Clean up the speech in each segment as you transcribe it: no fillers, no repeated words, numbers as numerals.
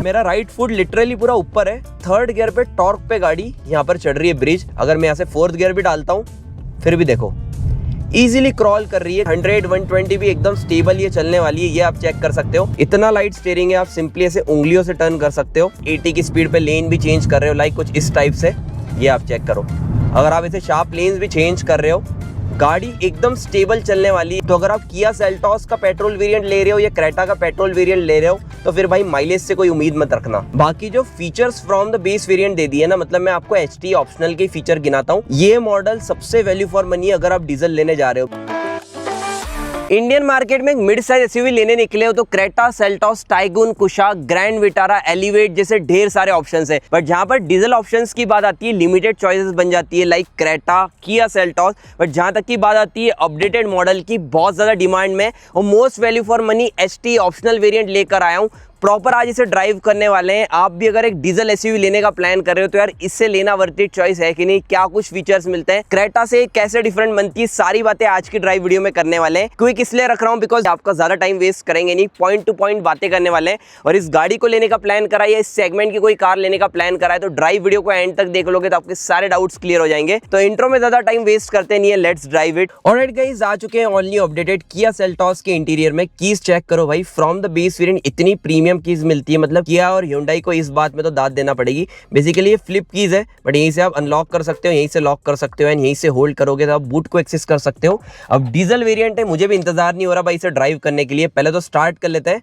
मेरा right foot literally पूरा ऊपर है, थर्ड गियर पे टॉर्क पे गाड़ी यहाँ पर चढ़ रही है ब्रिज। अगर मैं यहाँ से फोर्थ गियर भी डालता हूँ फिर भी देखो इजीली क्रॉल कर रही है। 100-120 भी एकदम स्टेबल ये चलने वाली है, ये आप चेक कर सकते हो। इतना लाइट स्टीयरिंग है, आप सिंपली ऐसे उंगलियों से टर्न कर सकते हो। 80 की स्पीड पे लेन भी चेंज कर रहे हो, लाइक कुछ इस टाइप से, ये आप चेक करो। अगर आप इसे शार्प लेन्स भी चेंज कर रहे हो, गाड़ी एकदम स्टेबल चलने वाली है। तो अगर आप किया सेल्टॉस का पेट्रोल वेरिएंट ले रहे हो या क्रेटा का पेट्रोल वेरिएंट ले रहे हो तो फिर भाई माइलेज से कोई उम्मीद मत रखना। बाकी जो features from the base variant दे दिए ना, मतलब मैं आपको HT ऑप्शनल के फीचर गिनाता हूँ। ये मॉडल सबसे वैल्यू फॉर मनी है अगर आप डीजल लेने जा रहे हो। इंडियन मार्केट में एक मिड साइज एसयूवी लेने निकले हो तो Creta, Seltos, Taigun, Kushaq, Grand Vitara, Elevate जैसे ढेर सारे ऑप्शंस है। बट जहां पर डीजल ऑप्शंस की बात आती है, लिमिटेड चॉइसेस बन जाती है, like Creta, Kia Seltos. But जहां तक की बात आती है अपडेटेड मॉडल की, बहुत ज्यादा डिमांड में और most value for money HT optional variant लेकर आया हूं। प्रॉपर आज इसे ड्राइव करने वाले हैं। आप भी अगर एक डीजल एसयूवी लेने का प्लान कर रहे हो तो यार इससे लेना वर्थ इट चॉइस है कि नहीं, क्या कुछ फीचर्स मिलते हैं, क्रेटा से कैसे डिफरेंट बनती है, सारी बातें आज की ड्राइव वीडियो में करने वाले हैं। क्विक इसलिए रख रहा हूं बिकॉज आपका ज्यादा टाइम वेस्ट करेंगे नहीं, पॉइंट टू पॉइंट बातें करने वाले हैं। और इस गाड़ी को लेने का प्लान करा या इस सेगमेंट की कोई कार लेने का प्लान करा है तो ड्राइव वीडियो को एंड तक देख लोगे तो आपके सारे डाउट्स क्लियर हो जाएंगे। तो इंट्रो में ज्यादा टाइम वेस्ट करते नहीं है, let's drive it. Alright guys, आ चुके हैं ऑल न्यू अपडेटेड किया सेल्टॉस के इंटीरियर में। कीज चेक करो भाई, फ्रॉम द बेस वेरिएंट इतनी प्रीमियम कीज मिलती है, मतलब किया और Hyundai को इस बात में तो दाद देना पड़ेगी। बेसिकली ये फ्लिप कीज है, बट यहीं से आप अनलॉक कर सकते हो, यहीं से लॉक कर सकते हो एंड यहीं से होल्ड करोगे तो आप बूट को एक्सेस कर सकते हो। अब डीजल वेरिएंट है, मुझे भी इंतजार नहीं हो रहा भाई इसे ड्राइव करने के लिए। पहले तो स्टार्ट कर लेते हैं।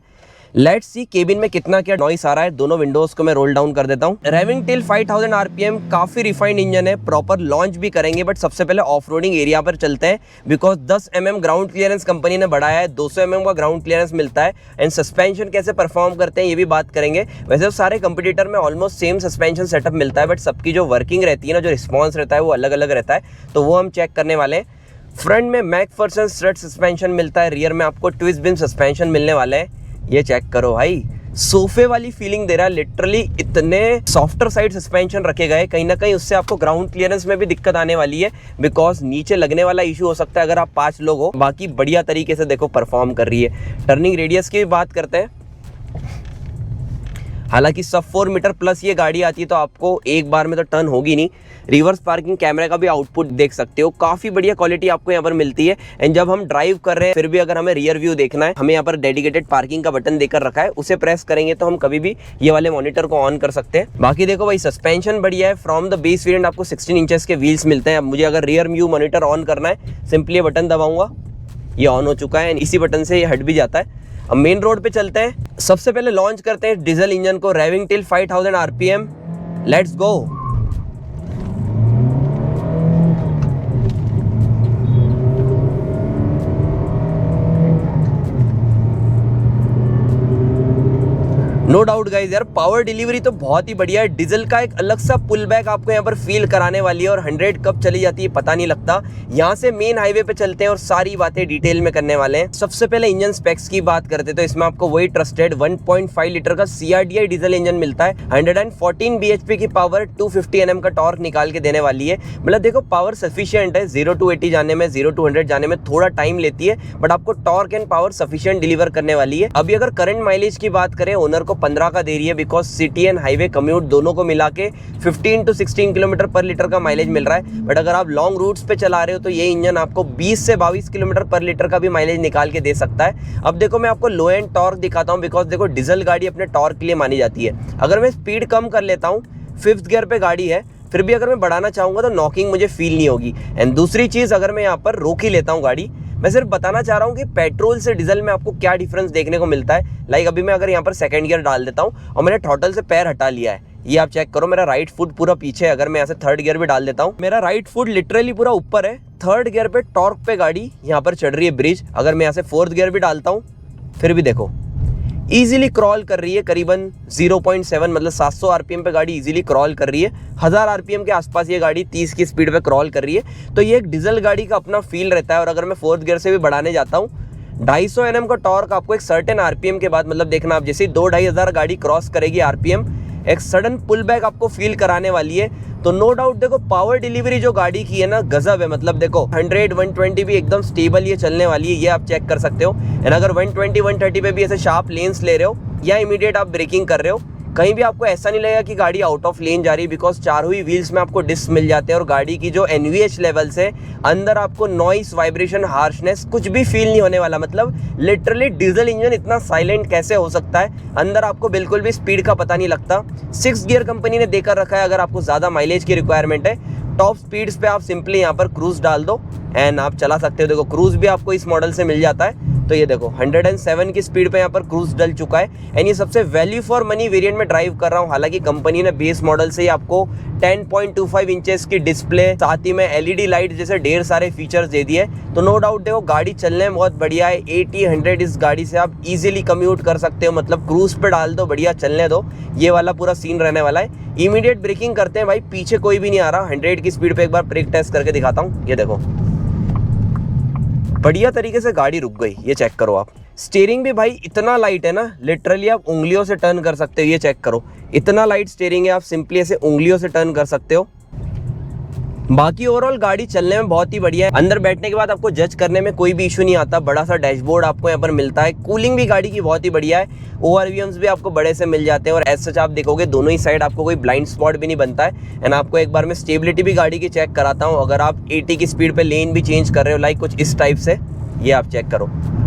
लेट्स सी केबिन में कितना क्या नॉइस आ रहा है। दोनों विंडोज को मैं रोल डाउन कर देता हूँ। रेविंग टिल 5000 RPM, काफी रिफाइंड इंजन है। प्रॉपर लॉन्च भी करेंगे, बट सबसे पहले ऑफ रोडिंग एरिया पर चलते हैं because 10 mm ground clearance company ने बढ़ाया है, 200 mm का ग्राउंड क्लियरेंस मिलता है। एंड सस्पेंशन कैसे परफॉर्म करते हैं ये भी बात करेंगे। वैसे तो सारे कंपटीटर में ऑलमोस्ट सेम सस्पेंशन सेटअप मिलता है, बट सबकी जो वर्किंग रहती है ना, जो रिस्पॉन्स रहता है वो अलग अलग रहता है, तो वो हम चेक करने वाले हैं। फ्रंट में मैकफर्सन स्ट्रट सस्पेंशन मिलता है, रियर में आपको ट्विस्ट बीम सस्पेंशन मिलने वाले हैं। ये चेक करो भाई, सोफे वाली फीलिंग दे रहा है। लिटरली इतने सॉफ्टर साइड सस्पेंशन रखे गए, कहीं ना कहीं उससे आपको ग्राउंड क्लियरेंस में भी दिक्कत आने वाली है बिकॉज नीचे लगने वाला इशू हो सकता है अगर आप 5 लोग हो। बाकी बढ़िया तरीके से देखो परफॉर्म कर रही है। टर्निंग रेडियस की भी बात करते हैं। हालांकि सब 4 मीटर प्लस ये गाड़ी आती है तो आपको एक बार में तो टर्न होगी नहीं। रिवर्स पार्किंग कैमरे का भी आउटपुट देख सकते हो, काफी बढ़िया क्वालिटी आपको यहाँ पर मिलती है। एंड जब हम ड्राइव कर रहे हैं फिर भी अगर हमें रियर व्यू देखना है, हमें यहाँ पर डेडिकेटेड पार्किंग का बटन देकर रखा है, उसे प्रेस करेंगे तो हम कभी भी ये वाले मॉनिटर को ऑन कर सकते हैं। बाकी देखो भाई सस्पेंशन बढ़िया है। फ्रॉम द बेस वेरिएंट आपको 16 इंचेस के व्हील्स मिलते हैं। अब मुझे अगर रियर व्यू मॉनिटर ऑन करना है, सिंपली बटन दबाऊंगा, ये ऑन हो चुका है। इसी बटन से ये हट भी जाता है। अब मेन रोड पे चलते हैं। सबसे पहले लॉन्च करते हैं डीजल इंजन को, revving till 5000 RPM, let's go. No doubt guys यार, पावर डिलीवरी तो बहुत ही बढ़िया है। डीजल का एक अलग सा पुल बैक आपको यहाँ पर फील कराने वाली है और 100 कब चली जाती है पता नहीं लगता। यहाँ से मेन हाईवे पे चलते हैं और सारी बातें डिटेल में करने वाले हैं। सबसे पहले इंजन स्पेक्स की बात करते हैं तो इसमें आपको वही ट्रस्टेड 1.5 लीटर का CRDI डीजल इंजन मिलता है। 114 bhp की पावर, 250 Nm का टॉर्क निकाल के देने वाली है। मतलब देखो पावर सफिशियंट है। 0 to 80 जाने में, 0 to 100 जाने में थोड़ा टाइम लेती है, बट आपको torque and power sufficient deliver करने वाली है। अभी अगर करंट माइलेज की बात करें, ओनर को 15 का दे रही है because city and highway commute दोनों को मिला के 15 to 16 किलोमीटर पर लीटर का माइलेज मिल रहा है। बट अगर आप लॉन्ग रूट्स पे चला रहे हो तो ये इंजन आपको 20 से 22 किलोमीटर पर लीटर का भी माइलेज निकाल के दे सकता है। अब देखो मैं आपको लो एंड टॉर्क दिखाता हूँ बिकॉज देखो डीजल गाड़ी अपने टॉर्क के लिए मानी जाती है। अगर मैं स्पीड कम कर लेता हूँ, 5th गियर पे गाड़ी है, फिर भी अगर मैं बढ़ाना चाहूंगा तो नॉकिंग मुझे फील नहीं होगी। एंड दूसरी चीज, अगर मैं यहाँ पर रोक ही लेता हूँ गाड़ी, मैं सिर्फ बताना चाह रहा हूँ कि पेट्रोल से डीजल में आपको क्या डिफरेंस देखने को मिलता है। लाइक अभी मैं अगर यहाँ पर 2nd गियर डाल देता हूँ और मैंने थ्रॉटल से पैर हटा लिया है, ये आप चेक करो, मेरा राइट फुट पूरा पीछे है। अगर मैं यहाँ से 3rd गियर भी डाल देता हूँ, मेरा राइट फुट लिटरली पूरा ऊपर है, 3rd गियर पे टॉर्क पे गाड़ी यहाँ पर चढ़ रही है ब्रिज। अगर मैं यहाँ से 4th गियर भी डालता हूँ फिर भी देखो इजीली क्रॉल कर रही है। करीबन 0.7 मतलब 700 RPM पे गाड़ी इजीली क्रॉल कर रही है। 1000 RPM के आसपास ये गाड़ी 30 की स्पीड पे क्रॉल कर रही है। तो ये एक डीजल गाड़ी का अपना फील रहता है। और अगर मैं 4th गियर से भी बढ़ाने जाता हूँ, 250 Nm का टॉर्क आपको एक सर्टेन RPM के बाद, मतलब देखना आप जैसे 2-2.5 हज़ार गाड़ी क्रॉस करेगी RPM, एक सडन पुल बैक आपको फील कराने वाली है। तो नो डाउट देखो पावर डिलीवरी जो गाड़ी की है ना, गजब है। मतलब देखो 100-120 भी एकदम स्टेबल ये चलने वाली है, ये आप चेक कर सकते हो। एंड अगर 120-130 पे भी ऐसे शार्प लेन्स ले रहे हो या इमीडिएट आप ब्रेकिंग कर रहे हो, कहीं भी आपको ऐसा नहीं लगेगा कि गाड़ी आउट ऑफ लेन जा रही है, बिकॉज चारों ही व्हील्स में आपको डिस्क मिल जाते हैं और गाड़ी की जो NVH लेवल्स है, अंदर आपको नॉइस, वाइब्रेशन, हार्शनेस कुछ भी फील नहीं होने वाला। मतलब लिटरली डीजल इंजन इतना साइलेंट कैसे हो सकता है, अंदर आपको बिल्कुल भी स्पीड का पता नहीं लगता। 6 गियर कंपनी ने देकर रखा है, अगर आपको ज़्यादा माइलेज की रिक्वायरमेंट है टॉप स्पीड्स पे आप सिंपली यहाँ पर क्रूज डाल दो एंड आप चला सकते हो। देखो क्रूज भी आपको इस मॉडल से मिल जाता है, तो ये देखो 107 की स्पीड पे यहाँ पर क्रूज डल चुका है एंड ये सबसे वैल्यू फॉर मनी वेरिएंट में ड्राइव कर रहा हूँ। हालांकि कंपनी ने बेस मॉडल से ही आपको 10.25 इंचेस की डिस्प्ले, साथ ही में LED लाइट जैसे ढेर सारे फीचर्स दे दिए, तो नो डाउट देखो गाड़ी चलने में बहुत बढ़िया है। 80-100 इस गाड़ी से आप इजीली कम्यूट कर सकते हो, मतलब क्रूज पे डाल दो, बढ़िया चलने दो, ये वाला पूरा सीन रहने वाला है। इमीडिएट ब्रेकिंग करते हैं भाई, पीछे कोई भी नहीं आ रहा। 100 की स्पीड पे एक बार ब्रेक टेस्ट करके दिखाता हूँ, ये देखो बढ़िया तरीके से गाड़ी रुक गई, ये चेक करो आप। स्टीयरिंग भी भाई इतना लाइट है ना, लिटरली आप उंगलियों से टर्न कर सकते हो, ये चेक करो इतना लाइट स्टीयरिंग है, आप सिंपली ऐसे उंगलियों से टर्न कर सकते हो। बाकी ओवरऑल गाड़ी चलने में बहुत ही बढ़िया है। अंदर बैठने के बाद आपको जज करने में कोई भी इशू नहीं आता, बड़ा सा डैशबोर्ड आपको यहाँ पर मिलता है। कूलिंग भी गाड़ी की बहुत ही बढ़िया है, ORVMs भी आपको बड़े से मिल जाते हैं और एज सच आप देखोगे दोनों ही साइड आपको कोई ब्लाइंड स्पॉट भी नहीं बनता है। एंड आपको एक बार मैं स्टेबिलिटी भी गाड़ी की चेक कराता हूँ। अगर आप 80 की स्पीड पे लेन भी चेंज कर रहे हो, लाइक कुछ इस टाइप से, ये आप चेक करो,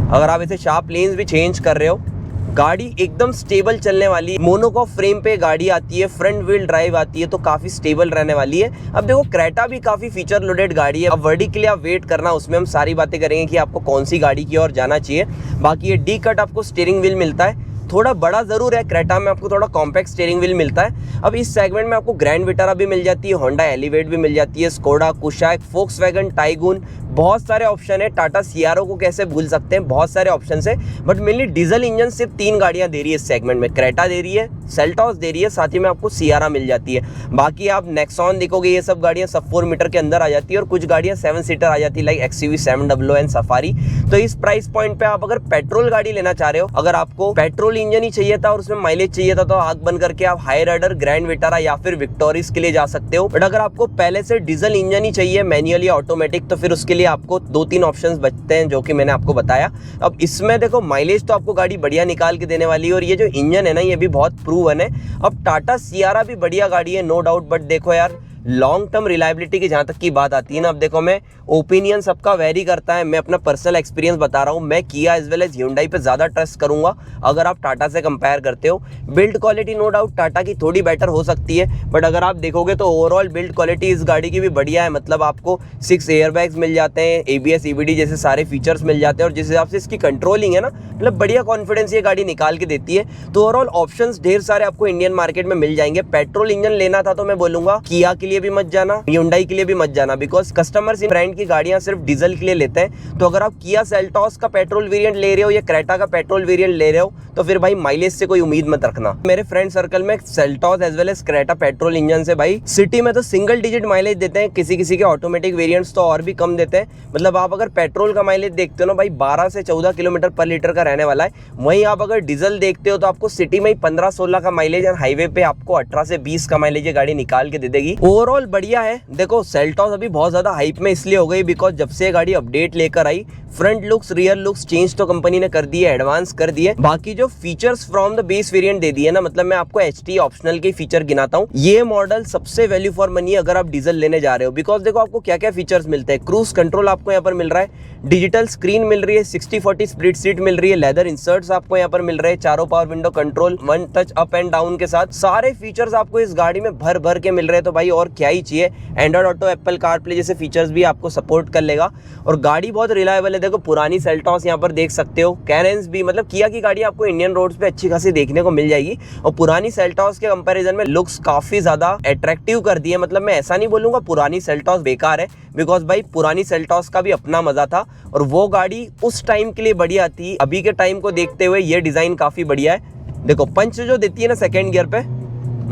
अगर आप इसे शार्प लेन्स भी चेंज कर रहे हो, गाड़ी एकदम स्टेबल चलने वाली है। मोनोकॉक फ्रेम पे गाड़ी आती है, फ्रंट व्हील ड्राइव आती है, तो काफी स्टेबल रहने वाली है। अब देखो क्रेटा भी काफी फीचर लोडेड गाड़ी है, अब वर्डी के लिए आप वेट करना, उसमें हम सारी बातें करेंगे कि आपको कौन सी गाड़ी की ओर जाना चाहिए। बाकी ये डी कट आपको स्टीयरिंग व्हील मिलता है, थोड़ा बड़ा जरूर है, क्रेटा में आपको थोड़ा कॉम्पैक्ट स्टीयरिंग व्हील मिलता है। अब इस सेगमेंट में आपको ग्रैंड विटारा भी मिल जाती है, होंडा एलिवेट भी मिल जाती है, स्कोडा कुशाक, फोक्सवैगन टाइगून, बहुत सारे ऑप्शन है। टाटा सियारो को कैसे भूल सकते हैं, बहुत सारे ऑप्शन है। बट मेनली डीजल इंजन सिर्फ 3 गाड़ियां दे रही है इस सेगमेंट में, क्रेटा दे रही है, सेल्टॉस दे रही है, साथ ही में आपको सियारा मिल जाती है। बाकी आप नेक्सॉन देखोगे, ये सब गाड़ियां सब 4 मीटर के अंदर आ जाती है और कुछ गाड़ियां 7 सीटर आ जाती है, लाइक XUV 700 एंड सफारी। तो इस प्राइस पॉइंट पे आप अगर पेट्रोल गाड़ी लेना चाह रहे हो, अगर आपको पेट्रोल इंजन ही चाहिए था और उसमें माइलेज चाहिए था, तो आग बंद करके आप हाई राइडर, ग्रैंड विटारा या फिर विक्टोरिस के लिए जा सकते हो। बट अगर आपको पहले से डीजल इंजन ही चाहिए, मैनुअल या ऑटोमेटिक, तो फिर उसके लिए आपको 2-3 ऑप्शंस बचते हैं जो कि मैंने आपको बताया। अब इसमें देखो माइलेज तो आपको गाड़ी बढ़िया निकाल के देने वाली है और ये जो इंजन है ना, ये भी बहुत प्रूवन है। अब टाटा सियारा भी बढ़िया गाड़ी है, नो डाउट, बट देखो यार लॉन्ग टर्म रिलायबिलिटी की जहां तक की बात आती है ना, अब देखो मैं ओपिनियन सबका वेरी करता है, मैं अपना पर्सनल एक्सपीरियंस बता रहा हूँ, मैं किया एज वेल एज Hyundai पे ज़्यादा ट्रस्ट करूंगा अगर आप टाटा से कंपेयर करते हो। Build quality no doubt Tata की थोड़ी बेटर हो सकती है, बट अगर आप देखोगे तो ओवरऑल बिल्ड क्वालिटी इस गाड़ी की भी बढ़िया है। मतलब आपको 6 एयरबैग्स मिल जाते हैं, ABS EBD जैसे सारे फीचर्स मिल जाते हैं और जिस हिसाब से इसकी कंट्रोलिंग है ना, मतलब बढ़िया कॉन्फिडेंस ये गाड़ी निकाल के देती है। तो ओवरऑल ऑप्शंस ढेर सारे आपको इंडियन मार्केट में मिल जाएंगे। पेट्रोल इंजन लेना था तो मैं बोलूंगा किया के लिए भी मत जाना, Hyundai के लिए भी मत जाना, बिकॉज कस्टमर्स इन ब्रांड की गाड़ियां सिर्फ डीजल के लिए लेते हैं। तो अगर आप किया सेल्टॉस का पेट्रोल वेरिएंट ले रहे हो या क्रेटा का पेट्रोल वेरिएंट ले रहे हो, तो फिर भाई माइलेज से कोई उम्मीद मत रखना। मेरे फ्रेंड सर्कल में Seltos as well as Creta petrol engine से भाई सिटी में तो सिंगल डिजिट माइलेज देते हैं, किसी किसी के ऑटोमेटिक वेरिएंट्स तो और भी कम देते हैं। मतलब आप अगर पेट्रोल का माइलेज देखते हो ना भाई, 12 से 14 किलोमीटर पर लीटर का रहने वाला है। वहीं आप अगर डीजल देखते हो तो आपको सिटी में ही 15-16 का माइलेज और हाईवे पे आपको 18 से 20 का माइलेज ये गाड़ी निकाल के दे देगी। ओवरऑल बढ़िया है। देखो सेल्टॉस अभी बहुत ज्यादा हाइप में इसलिए हो गई बिकॉज जब से ये गाड़ी अपडेट लेकर आई, front looks rear looks change तो कंपनी ने कर दिए, एडवांस कर दिए। बाकी जो features from the base variant दे दिए ना, मतलब मैं आपको HT ऑप्शनल के फीचर गिनाता हूँ। ये मॉडल सबसे वैल्यू फॉर मनी है अगर आप डीजल लेने जा रहे हो, बिकॉज देखो आपको क्या क्या फीचर्स मिलते हैं। क्रूज कंट्रोल आपको यहाँ पर मिल रहा है, डिजिटल स्क्रीन मिल रही है, 60/40 स्प्लिट सीट मिल रही है, लेदर इंसर्ट्स आपको यहाँ पर मिल रहे हैं, चारों power window control, 1 touch up and down के साथ सारे फीचर्स आपको इस गाड़ी में भर भर के मिल रहे हैं। तो भाई और क्या ही चाहिए। एंड्रॉइड ऑटो, एप्पल कारप्ले जैसे फीचर्स भी आपको सपोर्ट कर लेगा और गाड़ी बहुत रिलायबल है। देखो पुरानी सेल्टॉस यहाँ पर देख सकते हो, कैरेंस भी, मतलब किया की गाड़ी आपको इंडियन रोड्स पे अच्छी खासी देखने को मिल जाएगी और पुरानी सेल्टॉस के कंपैरिजन में लुक्स काफी ज्यादा अट्रैक्टिव कर दिए। मतलब मैं ऐसा नहीं बोलूंगा पुरानी सेल्टॉस बेकार है, बिकॉज भाई पुरानी सेल्टॉस का भी अपना मजा था और वो गाड़ी उस टाइम के लिए बढ़िया थी। अभी के टाइम को देखते हुए ये डिजाइन काफी बढ़िया है। देखो पंच जो देती है ना सेकेंड गियर पे,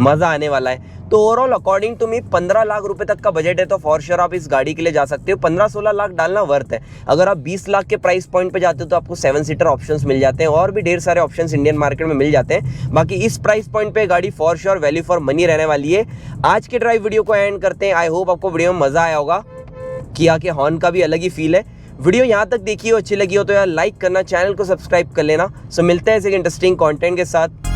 मजा आने वाला है। तो overall according to me 15 lakh रुपए तक का बजट है तो फॉर श्योर आप इस गाड़ी के लिए जा सकते हो। 15-16 लाख डालना वर्थ है। अगर आप 20 लाख के प्राइस पॉइंट पे जाते हो तो आपको 7 सीटर ऑप्शंस मिल जाते हैं और भी ढेर सारे ऑप्शंस इंडियन मार्केट में मिल जाते हैं। बाकी इस प्राइस पॉइंट पे गाड़ी for sure value for money रहने वाली है। आज के ड्राइव वीडियो को एंड करते हैं। आई होप आपको वीडियो में मजा आया होगा। किया के हॉर्न का भी अलग ही फील है। वीडियो यहाँ तक देखी हो, अच्छी लगी हो तो यार लाइक करना, चैनल को सब्सक्राइब कर लेना। सो मिलते हैं ऐसे इंटरेस्टिंग कंटेंट के साथ।